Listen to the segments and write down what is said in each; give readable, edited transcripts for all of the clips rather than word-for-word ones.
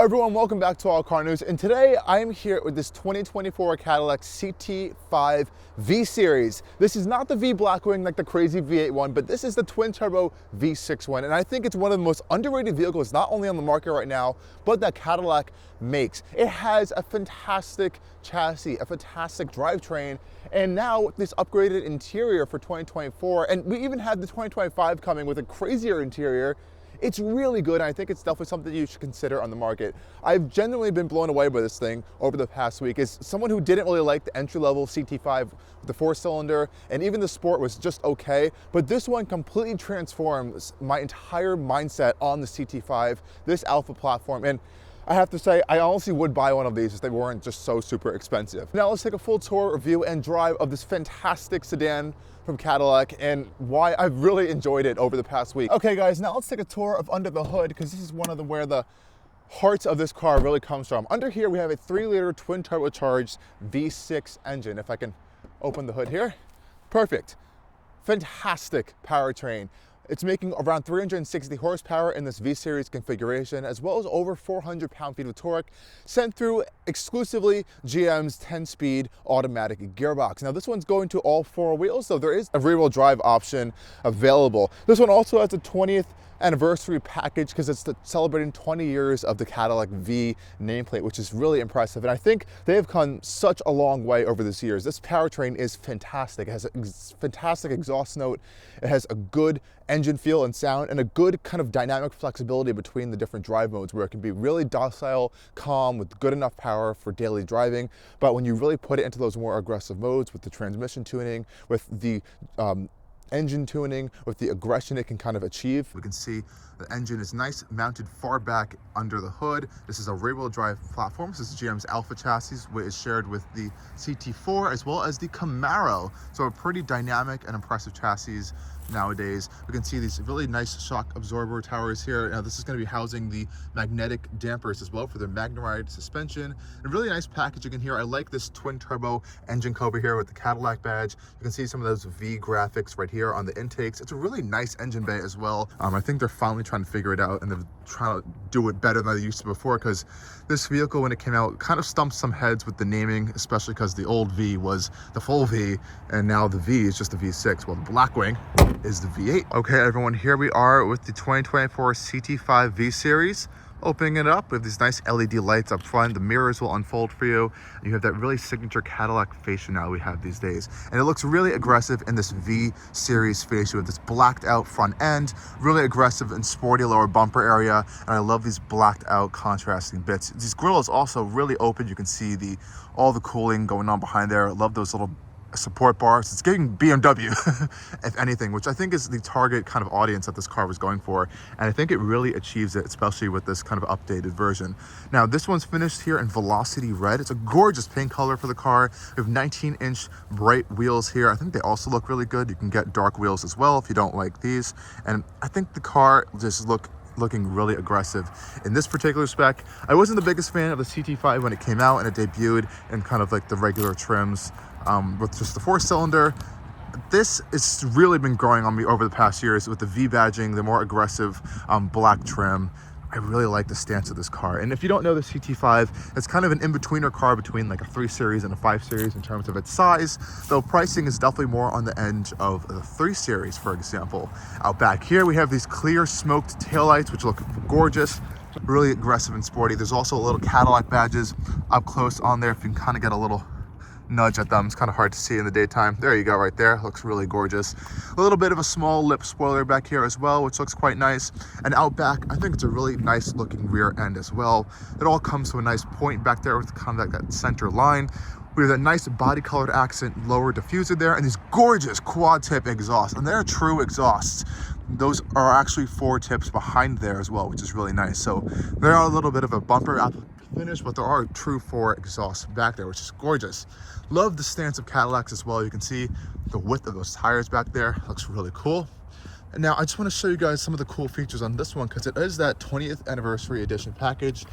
everyone, welcome back to Allcarnews, and today I am here with this 2024 Cadillac CT5-V Series. This is not the V Blackwing like the crazy V8 one, but this is the Twin Turbo V6 one, and I think it's one of the most underrated vehicles not only on the market right now, but that Cadillac makes. It has a fantastic chassis, a fantastic drivetrain, and now with this upgraded interior for 2024, and we even have the 2025 coming with a crazier interior. It's really good, and I think it's definitely something you should consider on the market. I've genuinely been blown away by this thing over the past week. As someone who didn't really like the entry-level CT5 with the 4-cylinder, and even the Sport was just okay, but this one completely transforms my entire mindset on the CT5, this Alpha platform, and I have to say, I honestly would buy one of these if they weren't just so super expensive. Now let's take a full tour, review, and drive of this fantastic sedan from Cadillac and why I've really enjoyed it over the past week. Okay guys, now let's take a tour of under the hood, because this is one of where the heart of this car really comes from. Under here we have a 3-liter twin turbocharged V6 engine. If I can open the hood here, perfect. Fantastic powertrain. It's making around 360 horsepower in this V-Series configuration, as well as over 400 pound-feet of torque, sent through exclusively GM's 10-speed automatic gearbox. Now this one's going to all 4 wheels, so there is a rear-wheel drive option available. This one also has a 20th anniversary package because it's celebrating 20 years of the Cadillac V nameplate, which is really impressive. And I think they have come such a long way over these years. This powertrain is fantastic. It has a fantastic exhaust note. It has a good engine feel and sound, and a good kind of dynamic flexibility between the different drive modes, where it can be really docile, calm, with good enough power for daily driving. But when you really put it into those more aggressive modes with the transmission tuning, with the engine tuning, with the aggression it can kind of achieve. We can see the engine is nice, mounted far back under the hood. This is a rear-wheel drive platform. This is GM's Alpha chassis, which is shared with the CT4 as well as the Camaro. So a pretty dynamic and impressive chassis nowadays. We can see these really nice shock absorber towers here. Now this is going to be housing the magnetic dampers as well for the MagneRide suspension. And really nice packaging in here. I like this twin turbo engine cover here with the Cadillac badge. You can see some of those V graphics right here on the intakes. It's a really nice engine bay as well. I think they're finally trying to figure it out, and they're trying to do it better than they used to before, because this vehicle, when it came out, kind of stumped some heads with the naming, especially because the old V was the full V, and now the V is just the V6. Well, the Blackwing is the V8. Okay, everyone, here we are with the 2024 CT5-V Series. Opening it up with these nice LED lights up front. The mirrors will unfold for you, and you have that really signature Cadillac fascia now we have these days. And it looks really aggressive in this V Series fascia with this blacked out front end, really aggressive and sporty lower bumper area. And I love these blacked out contrasting bits. These grills also really open. You can see all the cooling going on behind there. I love those little support bars. It's giving BMW, if anything, which I think is the target kind of audience that this car was going for. And I think it really achieves it, especially with this kind of updated version. Now, this one's finished here in Velocity Red. It's a gorgeous paint color for the car. We have 19-inch bright wheels here. I think they also look really good. You can get dark wheels as well if you don't like these. And I think the car just looking really aggressive in this particular spec. I wasn't the biggest fan of the CT5 when it came out and it debuted in kind of like the regular trims with just the 4-cylinder. This has really been growing on me over the past years with the V badging, the more aggressive black trim. I really like the stance of this car. And if you don't know the CT5, it's kind of an in-betweener car between like a 3 Series and a 5 Series in terms of its size, though pricing is definitely more on the end of the 3 Series, for example. Out back here, we have these clear smoked taillights, which look gorgeous, really aggressive and sporty. There's also little Cadillac badges up close on there if you can kind of get a little nudge at them. It's kind of hard to see in the daytime. There you go, right there. Looks really gorgeous. A little bit of a small lip spoiler back here as well, which looks quite nice. And out back, I think it's a really nice looking rear end as well. It all comes to a nice point back there with kind of like that center line. We have that nice body colored accent lower diffuser there, and these gorgeous quad tip exhausts, and they're true exhausts. Those are actually 4 tips behind there as well, which is really nice. So there are a little bit of a bumper finish, but there are true 4 exhausts back there, which is gorgeous. Love the stance of Cadillacs as well. You can see the width of those tires back there. Looks really cool. And now I just want to show you guys some of the cool features on this one, because it is that 20th anniversary edition package.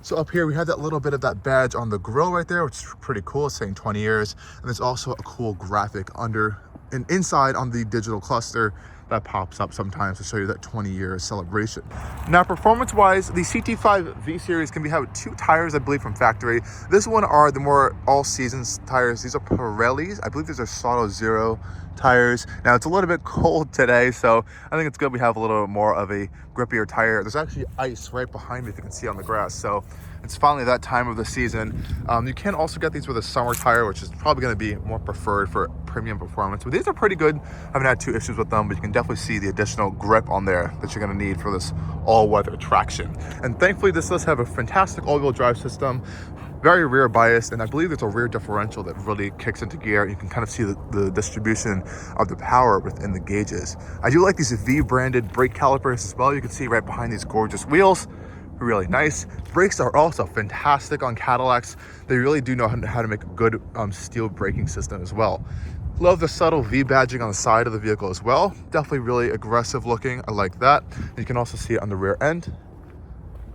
So up here we have that little bit of that badge on the grille right there, which is pretty cool. It's saying 20 years. And there's also a cool graphic under and inside on the digital cluster that pops up sometimes to show you that 20-year celebration. Now, performance-wise, the CT5-V Series can be had with 2 tires, I believe, from factory. This one are the more all-seasons tires. These are Pirellis. I believe these are Sato Zero tires. Now, it's a little bit cold today, so I think it's good we have a little more of a grippier tire. There's actually ice right behind me, if you can see on the grass, so it's finally that time of the season. You can also get these with a summer tire, which is probably going to be more preferred for premium performance, but these are pretty good. I haven't had too issues with them, but you can definitely see the additional grip on there that you're going to need for this all-weather traction. And thankfully, this does have a fantastic all-wheel drive system, very rear biased, and I believe there's a rear differential that really kicks into gear. You can kind of see the distribution of the power within the gauges. I do like these V branded brake calipers as well. You can see right behind these gorgeous wheels, really nice. Brakes are also fantastic on Cadillacs. They really do know how to make a good steel braking system as well. Love the subtle V badging on the side of the vehicle as well. Definitely really aggressive looking. I like that. And you can also see it on the rear end.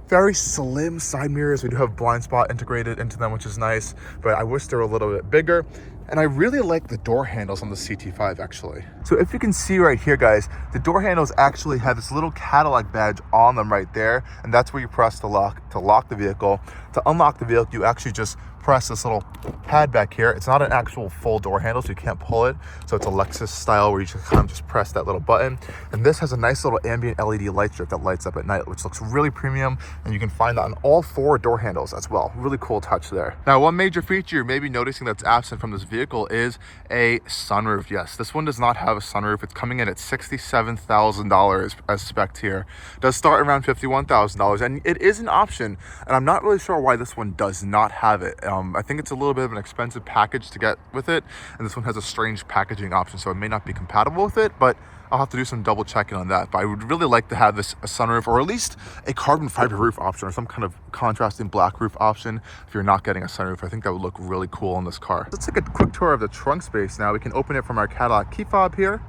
Very slim side mirrors. We do have blind spot integrated into them, which is nice, but I wish they were a little bit bigger. And I really like the door handles on the CT5 actually. So if you can see right here, guys, the door handles actually have this little Cadillac badge on them right there, and that's where you press the lock to lock the vehicle. To unlock the vehicle, you actually just press this little pad back here. It's not an actual full door handle, so you can't pull it. So it's a Lexus style where you just kind of just press that little button. And this has a nice little ambient LED light strip that lights up at night, which looks really premium. And you can find that on all 4 door handles as well. Really cool touch there. Now, one major feature you may be noticing that's absent from this vehicle is a sunroof. Yes, this one does not have a sunroof. It's coming in at $67,000 as spec'd here. It does start around $51,000, and it is an option. And I'm not really sure why this one does not have it. I think it's a little bit of an expensive package to get with it, and this one has a strange packaging option, so it may not be compatible with it, but I'll have to do some double checking on that. But I would really like to have this a sunroof, or at least a carbon fiber roof option, or some kind of contrasting black roof option if you're not getting a sunroof. I think that would look really cool on this car. Let's take a quick tour of the trunk space now. We can open it from our Cadillac key fob here.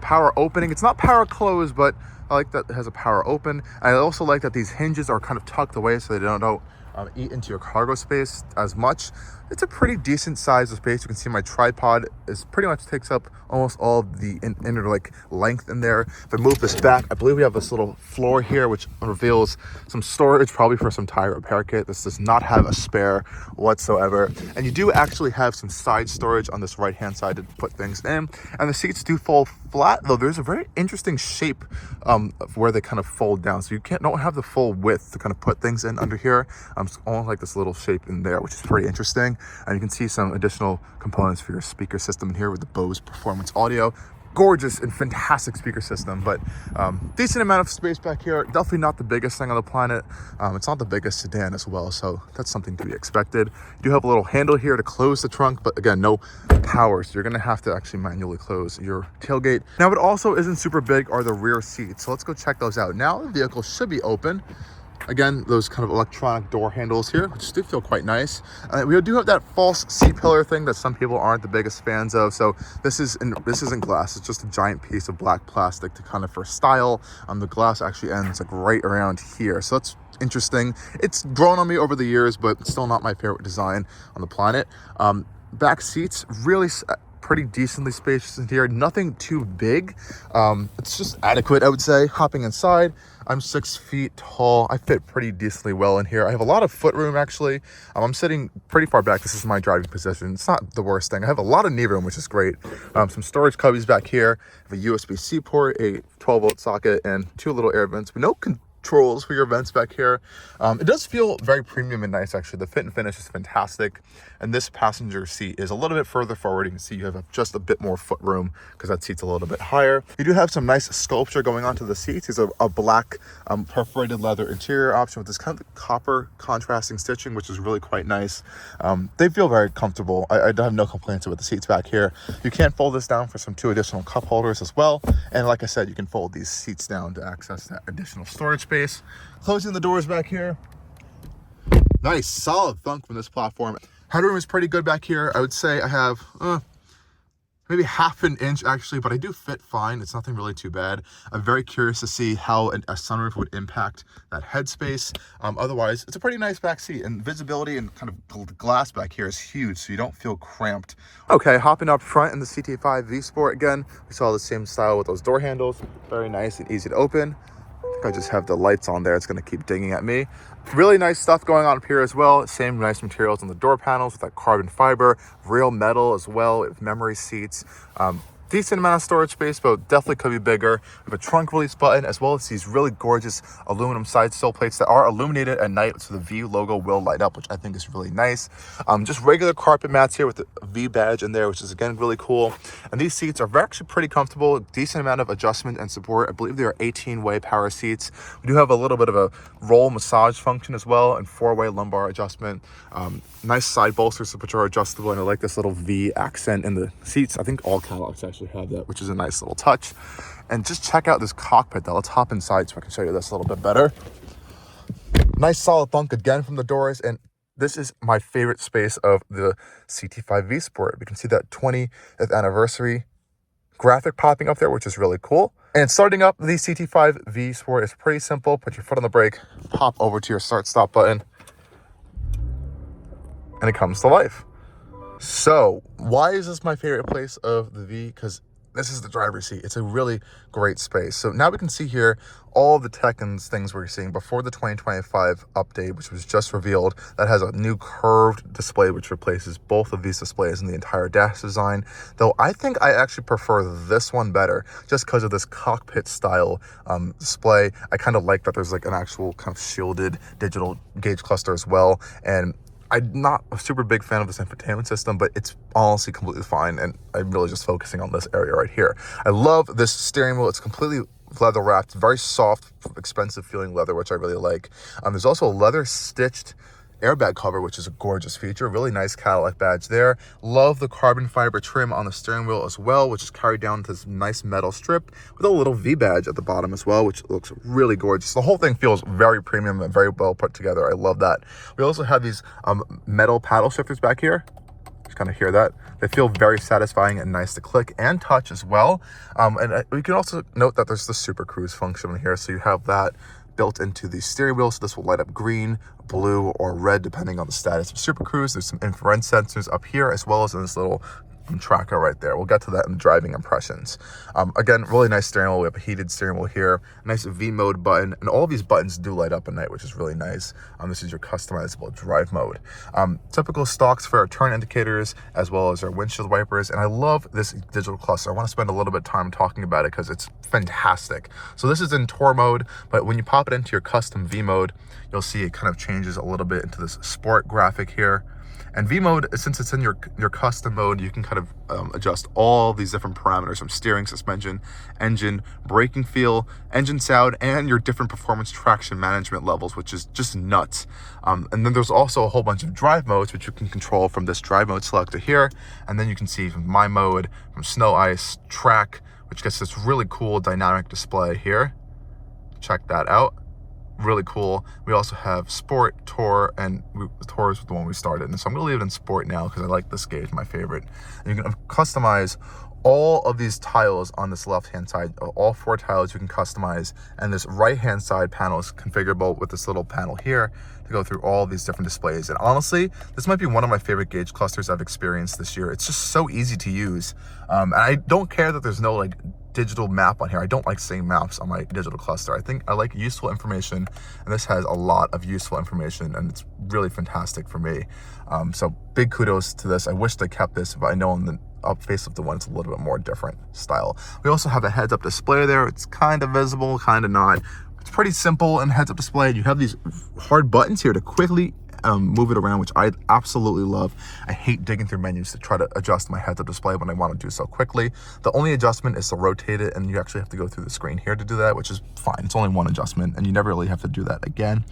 Power opening. It's not power close, but I like that it has a power open. I also like that these hinges are kind of tucked away so they don't eat into your cargo space as much. It's a pretty decent size of space. You can see my tripod is pretty much takes up almost all of the inner like length in there. If I move this back, I believe we have this little floor here which reveals some storage, probably for some tire repair kit. This does not have a spare whatsoever, and you do actually have some side storage on this right hand side to put things in. And the seats do fold flat, though there's a very interesting shape of where they kind of fold down, so you don't have the full width to kind of put things in under here. It's almost like this little shape in there, which is pretty interesting. And you can see some additional components for your speaker system in here with the Bose Performance Audio. Gorgeous and fantastic speaker system, but decent amount of space back here. Definitely not the biggest thing on the planet. It's not the biggest sedan as well, so that's something to be expected. You do have a little handle here to close the trunk, but again, no power, so you're gonna have to actually manually close your tailgate. Now, what also isn't super big are the rear seats, so let's go check those out. Now the vehicle should be open. Again, those kind of electronic door handles here, which do feel quite nice. We do have that false C-pillar thing that some people aren't the biggest fans of. So this isn't glass. It's just a giant piece of black plastic to kind of for style. The glass actually ends like right around here. So that's interesting. It's grown on me over the years, but still not my favorite design on the planet. Back seats, really pretty decently spacious in here. Nothing too big. It's just adequate, I would say. Hopping inside, I'm 6 feet tall. I fit pretty decently well in here. I have a lot of foot room actually. I'm sitting pretty far back. This is my driving position. It's not the worst thing. I have a lot of knee room, which is great. Some storage cubbies back here. I have a USB-C port, a 12-volt socket, and 2 little air vents, but no controls for your vents back here. It does feel very premium and nice actually. The fit and finish is fantastic, and this passenger seat is a little bit further forward. You can see you have just a bit more foot room because that seat's a little bit higher. You do have some nice sculpture going onto the seats. There's a black perforated leather interior option with this kind of copper contrasting stitching, which is really quite nice. They feel very comfortable. I have no complaints with the seats back here. You can fold this down for some 2 additional cup holders as well, and like I said, you can fold these seats down to access that additional storage space. Closing the doors back here. Nice solid thunk from this platform. Headroom is pretty good back here. I would say I have maybe half an inch actually, but I do fit fine. It's nothing really too bad. I'm very curious to see how a sunroof would impact that headspace. Otherwise, it's a pretty nice back seat, and visibility and kind of glass back here is huge, so you don't feel cramped. Okay, hopping up front in the CT5-V Sport again. We saw the same style with those door handles. Very nice and easy to open. I just have the lights on there. It's going to keep dinging at me. Really nice stuff going on up here as well. Same nice materials on the door panels with that carbon fiber, real metal as well with memory seats. Decent amount of storage space, but definitely could be bigger. We have a trunk release button as well as these really gorgeous aluminum side sill plates that are illuminated at night, so the V logo will light up, which I think is really nice. Just regular carpet mats here with the V badge in there, which is again really cool. And these seats are actually pretty comfortable, decent amount of adjustment and support. I believe they are 18-way power seats. We do have a little bit of a roll massage function as well, and 4-way lumbar adjustment. Nice side bolsters which are adjustable, and I like this little V accent in the seats. I think all Cadillacs actually have that, which is a nice little touch. And just check out this cockpit though. Let's hop inside so I can show you this a little bit better. Nice solid thunk again from the doors, and this is my favorite space of the CT5-V Sport. We can see that 20th anniversary graphic popping up there, which is really cool. And starting up the CT5-V Sport is pretty simple. Put your foot on the brake, pop over to your start stop button, and it comes to life. So why is this my favorite place of the V? Because this is the driver's seat. It's a really great space. So now we can see here all the tech and things we're seeing before the 2025 update, which was just revealed. That has a new curved display, which replaces both of these displays in the entire dash design. Though I think I actually prefer this one better, just because of this cockpit style display. I kind of like that there's like an actual kind of shielded digital gauge cluster as well. And I'm not a super big fan of this infotainment system, but it's honestly completely fine, and I'm really just focusing on this area right here. I love this steering wheel. It's completely leather wrapped, very soft, expensive feeling leather, which I really like. There's also a leather stitched airbag cover, which is a gorgeous feature. Really nice Cadillac badge there. Love the carbon fiber trim on the steering wheel as well, which is carried down to this nice metal strip with a little V badge at the bottom as well, which looks really gorgeous. The whole thing feels very premium and very well put together. I love that. We also have these metal paddle shifters back here. Just kind of hear that. They feel very satisfying and nice to click and touch as well. And we can also note that there's the Supercruise function in here, so you have that built into the steering wheel, so this will light up green, blue, or red depending on the status of Supercruise. There's some infrared sensors up here as well as in this little tracker right there. We'll get to that in the driving impressions. Again, really nice steering wheel. We have a heated steering wheel here, nice V mode button, and all these buttons do light up at night, which is really nice. This is your customizable drive mode. Typical stocks for our turn indicators as well as our windshield wipers, and I love this digital cluster. I want to spend a little bit of time talking about it because it's fantastic. So this is in Tour mode, but when you pop it into your custom V mode, you'll see it kind of changes a little bit into this sport graphic here. And V mode, since it's in your custom mode, you can kind of adjust all these different parameters from steering, suspension, engine, braking feel, engine sound, and your different performance traction management levels, which is just nuts. And then there's also a whole bunch of drive modes, which you can control from this drive mode selector here. And then you can see from my mode, from snow, ice, track, which gets this really cool dynamic display here. Check that out. Really cool. We also have Sport, Tour, and Tour is the one we started. And so I'm going to leave it in Sport now because I like this gauge, my favorite. And you can customize all of these tiles on this left-hand side. All 4 tiles you can customize. And this right-hand side panel is configurable with this little panel here to go through all these different displays. And honestly, this might be one of my favorite gauge clusters I've experienced this year. It's just so easy to use. And I don't care that there's no like digital map on here. I don't like seeing maps on my digital cluster. I think I like useful information, and this has a lot of useful information, and it's really fantastic for me. So big kudos to this. I wish they kept this, but I know on the facelift one it's a little bit more different style. We also have a heads-up display there. It's kind of visible, kind of not. It's pretty simple in heads-up display. You have these hard buttons here to quickly move it around, which I absolutely love. I hate digging through menus to try to adjust my heads-up display when I want to do so quickly. The only adjustment is to rotate it, and you actually have to go through the screen here to do that, which is fine. It's only one adjustment, and you never really have to do that again.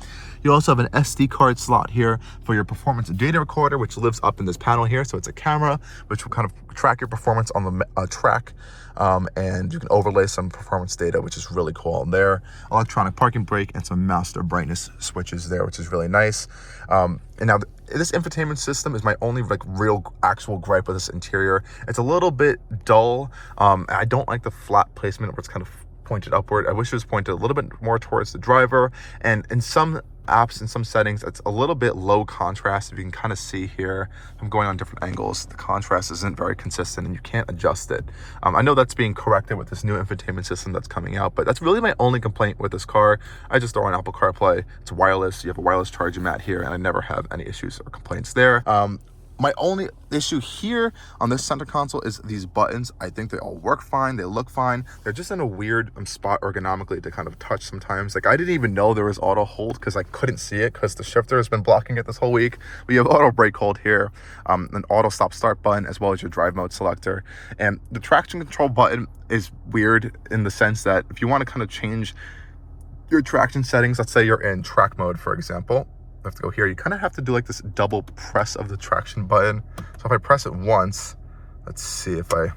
You also have an SD card slot here for your performance data recorder, which lives up in this panel here. So it's a camera, which will kind of track your performance on the track. And you can overlay some performance data, which is really cool on there. Electronic parking brake and some master brightness switches there, which is really nice. And now this infotainment system is my only like real actual gripe with this interior. It's a little bit dull. I don't like the flat placement where it's kind of pointed upward. I wish it was pointed a little bit more towards the driver. And in some apps, in some settings, it's a little bit low contrast. If you can kind of see here, I'm going on different angles, the contrast isn't very consistent and you can't adjust it. I know that's being corrected with this new infotainment system that's coming out, but that's really my only complaint with this car. I just throw on Apple CarPlay, it's wireless, you have a wireless charging mat here, and I never have any issues or complaints there. My only issue here on this center console is these buttons. I think they all work fine, they look fine. They're just in a weird spot ergonomically to kind of touch sometimes. Like I didn't even know there was auto hold because I couldn't see it because the shifter has been blocking it this whole week. We have auto brake hold here, an auto stop start button, as well as your drive mode selector. And the traction control button is weird in the sense that if you want to kind of change your traction settings, let's say you're in track mode, for example, have to go here, you kind of have to do like this double press of the traction button. So if I press it once, let's see if it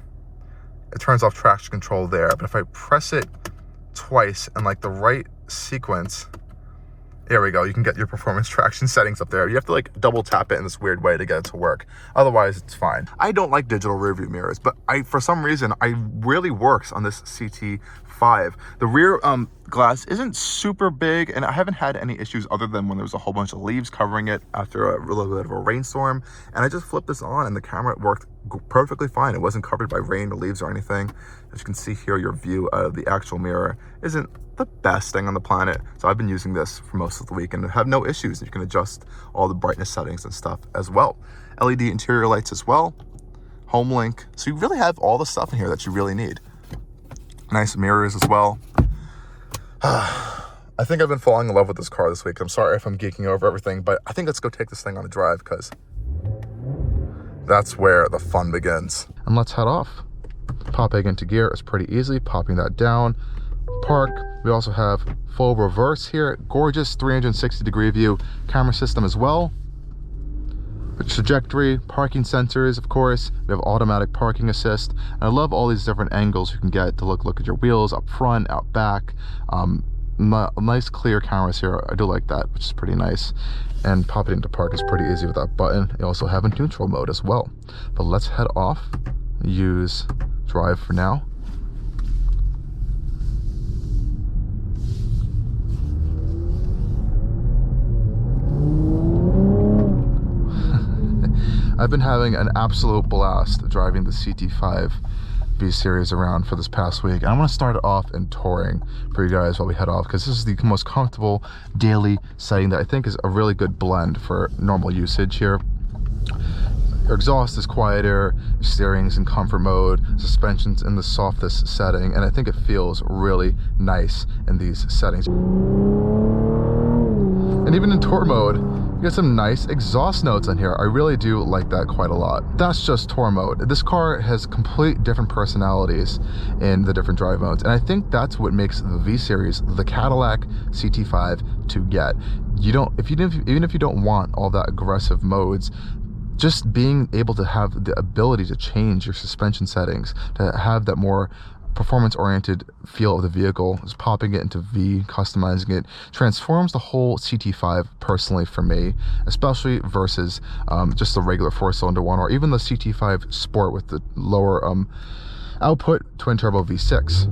turns off traction control there, but if I press it twice in like the right sequence, there we go, you can get your performance traction settings up there. You have to like double tap it in this weird way to get it to work. Otherwise, it's fine. I don't like digital rearview mirrors, but for some reason, it really works on this CT5. The rear glass isn't super big, and I haven't had any issues other than when there was a whole bunch of leaves covering it after a little bit of a rainstorm. And I just flipped this on and the camera worked perfectly fine. It wasn't covered by rain or leaves or anything. As you can see here, your view of the actual mirror isn't the best thing on the planet. So I've been using this for most of the week and have no issues. You can adjust all the brightness settings and stuff as well. LED interior lights as well. Home link. So you really have all the stuff in here that you really need. Nice mirrors as well. I think I've been falling in love with this car this week. I'm sorry if I'm geeking over everything, but I think let's go take this thing on a drive because that's where the fun begins. And let's head off. Popping into gear is pretty easy. Popping that down. Park. We also have full reverse here. Gorgeous 360-degree view camera system as well. Trajectory, parking sensors, of course. We have automatic parking assist. And I love all these different angles you can get to look at your wheels up front, out back. Nice clear cameras here. I do like that, which is pretty nice. And popping into park is pretty easy with that button. You also have a neutral mode as well. But let's head off. Use drive for now. I've been having an absolute blast driving the CT5-V Series around for this past week. And I want to start it off in touring for you guys while we head off, because this is the most comfortable daily setting that I think is a really good blend for normal usage here. Your exhaust is quieter, your steering is in comfort mode, suspension's in the softest setting, and I think it feels really nice in these settings. And even in tour mode, you get some nice exhaust notes in here. I really do like that quite a lot. That's just tour mode. This car has complete different personalities in the different drive modes, and I think that's what makes the V Series the Cadillac CT5 to get. Even if you don't want all that aggressive modes, just being able to have the ability to change your suspension settings, to have that more performance-oriented feel of the vehicle, is popping it into V, customizing it, transforms the whole CT5 personally for me, especially versus just the regular 4-cylinder one, or even the CT5 Sport with the lower output twin turbo V6.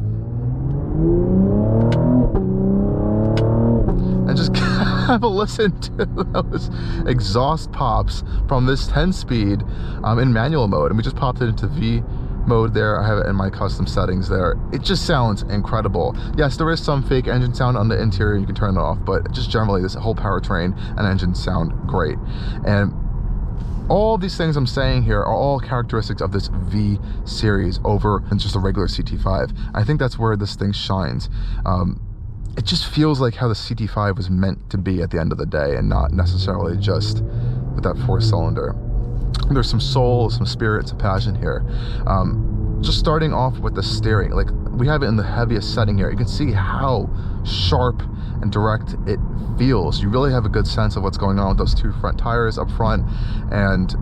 And just have a listen to those exhaust pops from this 10-speed in manual mode. And we just popped it into V mode there. I have it in my custom settings there. It just sounds incredible. Yes, there is some fake engine sound on the interior. You can turn it off, but just generally this whole powertrain and engine sound great. And all these things I'm saying here are all characteristics of this V Series over just a regular CT5. I think that's where this thing shines. It just feels like how the CT5 was meant to be at the end of the day, and not necessarily just with that 4-cylinder. There's some soul, some spirit, some passion here. Just starting off with the steering, like we have it in the heaviest setting here. You can see how sharp and direct it feels. You really have a good sense of what's going on with those two front tires up front. And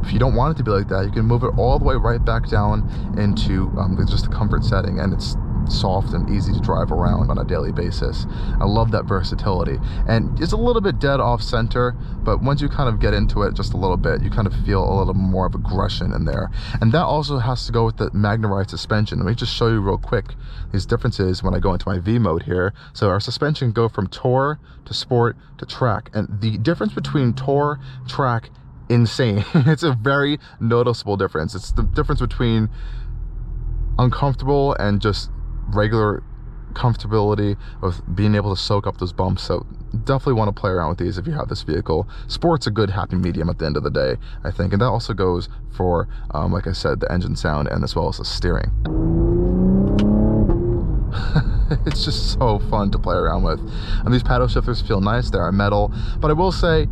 if you don't want it to be like that, you can move it all the way right back down into just a comfort setting, and it's soft and easy to drive around on a daily basis. I love that versatility, and it's a little bit dead off center, but once you kind of get into it just a little bit, you kind of feel a little more of aggression in there. And that also has to go with the Magna-Ride suspension. Let me just show you real quick these differences when I go into my V mode here. So our suspension go from Tour to Sport to Track, and the difference between Tour, Track, insane. It's a very noticeable difference. It's the difference between uncomfortable and just regular comfortability of being able to soak up those bumps. So definitely want to play around with these if you have this vehicle. Sport's a good happy medium at the end of the day, I think, and that also goes for like I said, the engine sound and as well as the steering. It's just so fun to play around with, and these paddle shifters feel nice. They are metal, but I will say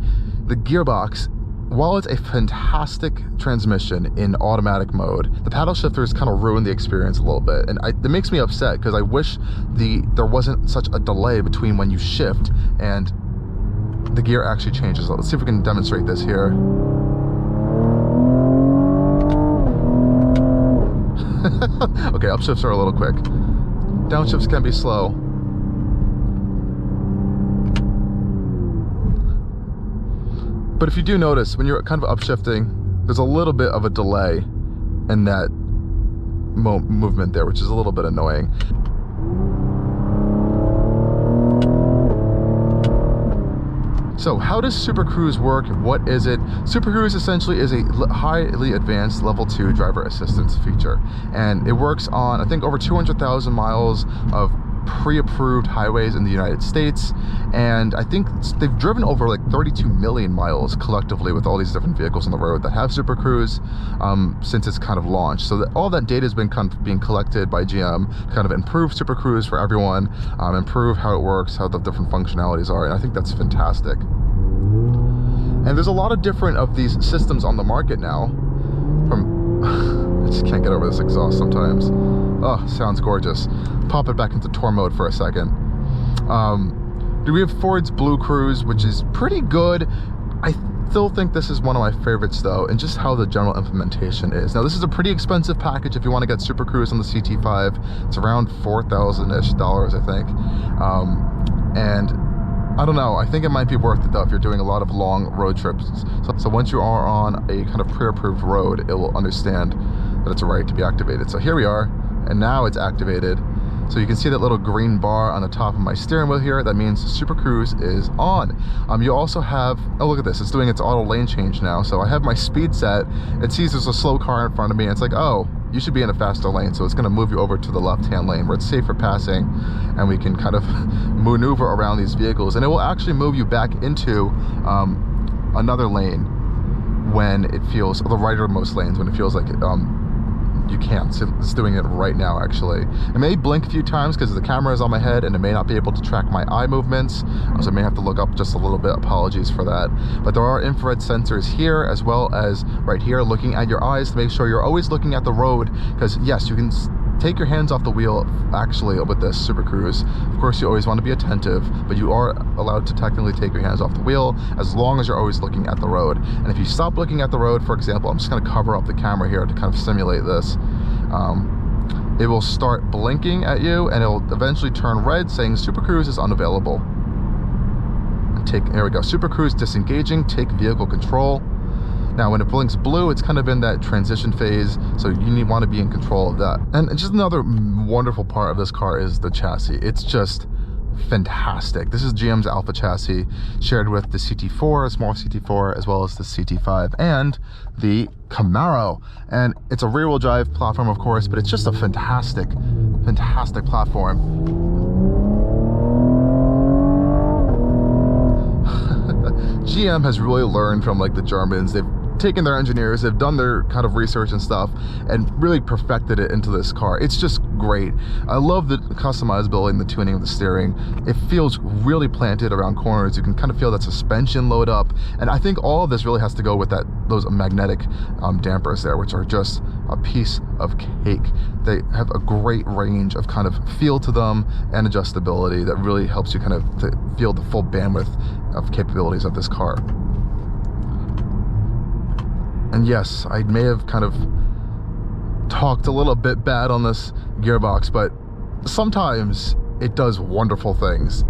the gearbox, while it's a fantastic transmission in automatic mode, the paddle shifters kind of ruin the experience a little bit, and it makes me upset because I wish there wasn't such a delay between when you shift and the gear actually changes. Let's see if we can demonstrate this here. Okay, upshifts are a little quick. Downshifts can be slow. But if you do notice, when you're kind of upshifting, there's a little bit of a delay in that movement there, which is a little bit annoying. So how does Supercruise work? What is it? Supercruise essentially is a highly advanced level 2 driver assistance feature, and it works on, I think, over 200,000 miles of pre-approved highways in the United States, and I think they've driven over like 32 million miles collectively with all these different vehicles on the road that have Supercruise since it's kind of launched. So all that data has been kind of being collected by GM to kind of improve Supercruise for everyone, improve how it works, how the different functionalities are, and I think that's fantastic. And there's a lot of different of these systems on the market now. I just can't get over this exhaust sometimes. Oh, sounds gorgeous. Pop it back into tour mode for a second. We have Ford's Blue Cruise, which is pretty good. I still think this is one of my favorites though, and just how the general implementation is. Now this is a pretty expensive package if you want to get Supercruise on the CT5. It's around $4,000-ish, I think. And I don't know, I think it might be worth it though if you're doing a lot of long road trips. So once you are on a kind of pre-approved road, it will understand that it's right to be activated. So here we are, and now it's activated. So you can see that little green bar on the top of my steering wheel here. That means Supercruise is on. You also have, oh look at this, it's doing its auto lane change now. So I have my speed set, it sees there's a slow car in front of me, and it's like, oh, you should be in a faster lane. So it's gonna move you over to the left-hand lane where it's safe for passing, and we can kind of maneuver around these vehicles. And it will actually move you back into another lane when it feels, the rightermost lanes, when it feels like you can't. So it's doing it right now actually. It may blink a few times because the camera is on my head and it may not be able to track my eye movements, so I may have to look up just a little bit. Apologies for that. But there are infrared sensors here as well as right here looking at your eyes to make sure you're always looking at the road, because yes, you can take your hands off the wheel actually with this Supercruise. Of course, you always want to be attentive, but you are allowed to technically take your hands off the wheel as long as you're always looking at the road. And if you stop looking at the road, for example, I'm just going to cover up the camera here to kind of simulate this. It will start blinking at you and it will eventually turn red saying Supercruise is unavailable. And there we go, Supercruise disengaging, take vehicle control. Now when it blinks blue, it's kind of in that transition phase, so you want to be in control of that. And just another wonderful part of this car is the chassis. It's just fantastic. This is GM's Alpha chassis, shared with the CT4, a small CT4, as well as the CT5 and the Camaro. And it's a rear-wheel drive platform, of course, but it's just a fantastic, fantastic platform. GM has really learned from like the Germans. They've taken their engineers, they've done their kind of research and stuff, and really perfected it into this car. It's just great. I love the customizability and the tuning of the steering. It feels really planted around corners. You can kind of feel that suspension load up, and I think all of this really has to go with those magnetic dampers there, which are just a piece of cake. They have a great range of kind of feel to them and adjustability that really helps you kind of to feel the full bandwidth of capabilities of this car. And yes, I may have kind of talked a little bit bad on this gearbox, but sometimes it does wonderful things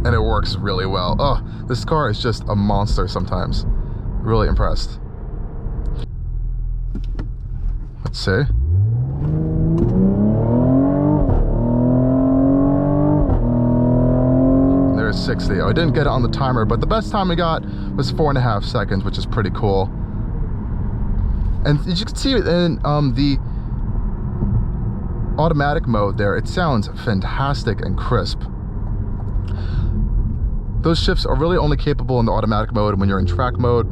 and it works really well. Oh, this car is just a monster sometimes. Really impressed. Let's see. There's 60. I didn't get it on the timer, but the best time we got was 4.5 seconds, which is pretty cool. And as you can see in the automatic mode there, it sounds fantastic and crisp. Those shifts are really only capable in the automatic mode when you're in track mode.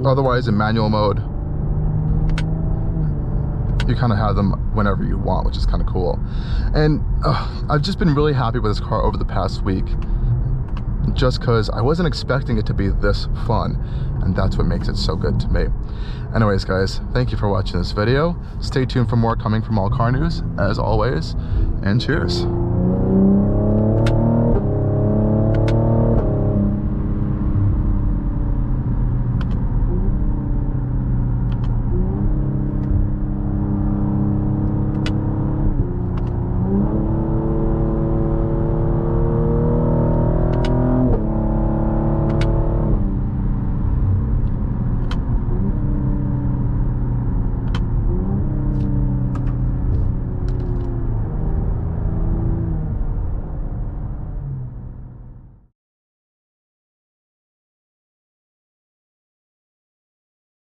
Otherwise, in manual mode, you kind of have them whenever you want, which is kind of cool. And I've just been really happy with this car over the past week, just because I wasn't expecting it to be this fun, and that's what makes it so good to me. Anyways, guys, thank you for watching this video. Stay tuned for more coming from Allcarnews, as always, and cheers.